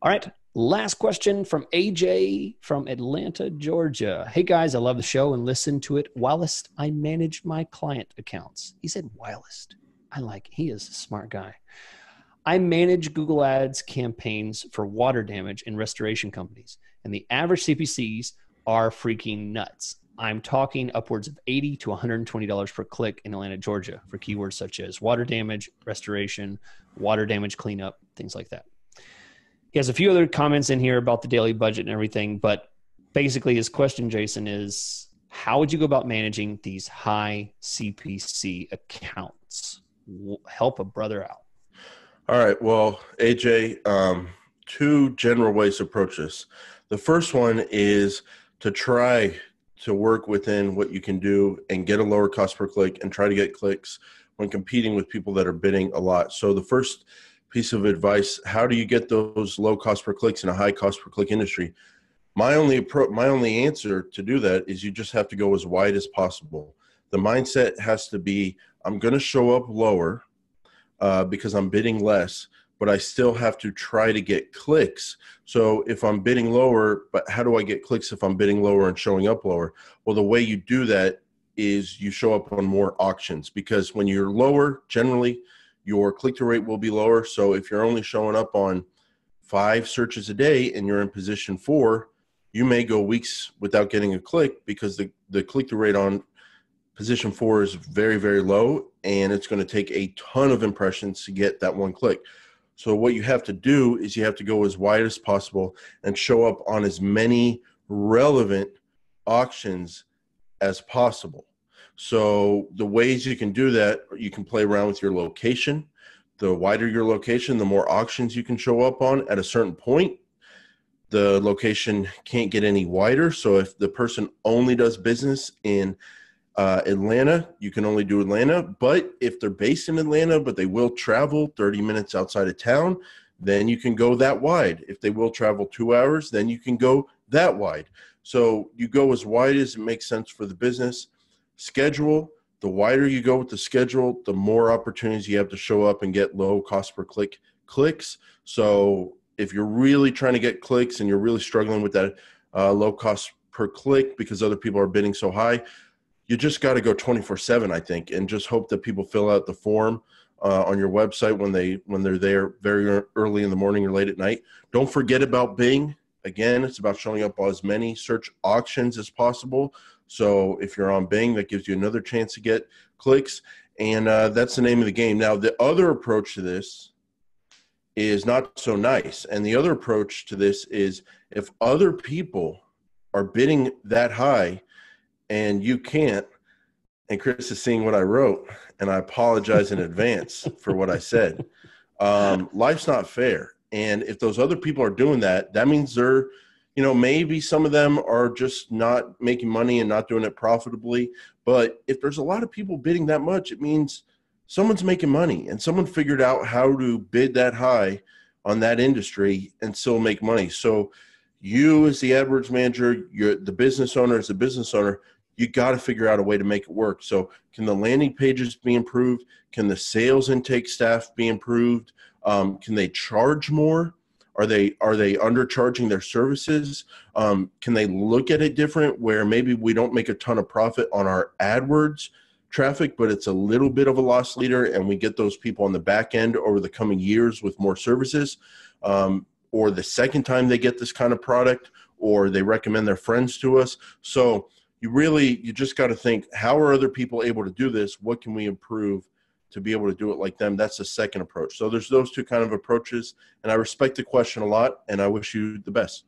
All right. Last question from AJ from Atlanta, Georgia. Hey guys, I love the show and listen to it whilst I manage my client accounts. He said whilst. He is a smart guy. I manage Google Ads campaigns for water damage and restoration companies, and the average CPCs are freaking nuts. I'm talking upwards of $80 to $120 per click in Atlanta, Georgia for keywords such as water damage, restoration, water damage cleanup, things like that. He has a few other comments in here about the daily budget and everything, but basically his question, Jason, is how would you go about managing these high CPC accounts? Help a brother out. All right. Well, AJ, two general ways to approach this. The first one is to try to work within what you can do and get a lower cost per click and try to get clicks when competing with people that are bidding a lot. So the first piece of advice, how do you get those low cost per clicks in a high cost per click industry? My only answer to do that is you just have to go as wide as possible. The mindset has to be, I'm going to show up lower because I'm bidding less, but I still have to try to get clicks. So if I'm bidding lower, but how do I get clicks if I'm bidding lower and showing up lower? Well, the way you do that is you show up on more auctions, because when you're lower, generally your click-through rate will be lower. So if you're only showing up on 5 searches a day and you're in position 4, you may go weeks without getting a click because the click-through rate on position 4 is very, very low, and it's going to take a ton of impressions to get that one click. So what you have to do is you have to go as wide as possible and show up on as many relevant auctions as possible. So the ways you can do that, you can play around with your location. The wider your location, the more auctions you can show up on. At a certain point, the location can't get any wider. So if the person only does business in Atlanta, you can only do Atlanta. But if they're based in Atlanta, but they will travel 30 minutes outside of town, then you can go that wide. If they will travel 2 hours, then you can go that wide. So you go as wide as it makes sense for the business. Schedule, the wider you go with the schedule, the more opportunities you have to show up and get low cost per click clicks. So if you're really trying to get clicks and you're really struggling with that low cost per click because other people are bidding so high, you just got to go 24/7, I think, and just hope that people fill out the form on your website when they're there very early in the morning or late at night. Don't forget about Bing. Again, it's about showing up on as many search auctions as possible. So if you're on Bing, that gives you another chance to get clicks, and that's the name of the game. Now, the other approach to this is not so nice, and the other approach to this is if other people are bidding that high and you can't, and Chris is seeing what I wrote, and I apologize in advance for what I said. Life's not fair. And if those other people are doing that, that means they're, maybe some of them are just not making money and not doing it profitably. But if there's a lot of people bidding that much, it means someone's making money and someone figured out how to bid that high on that industry and still make money. So you as the AdWords manager, the business owner as the business owner, you got to figure out a way to make it work. So can the landing pages be improved? Can the sales intake staff be improved? Can they charge more? Are they undercharging their services? Can they look at it different where maybe we don't make a ton of profit on our AdWords traffic, but it's a little bit of a loss leader and we get those people on the back end over the coming years with more services? Or the second time they get this kind of product, or they recommend their friends to us. So you just got to think, how are other people able to do this? What can we improve to be able to do it like them? That's the second approach. So there's those two kind of approaches, and I respect the question a lot, and I wish you the best.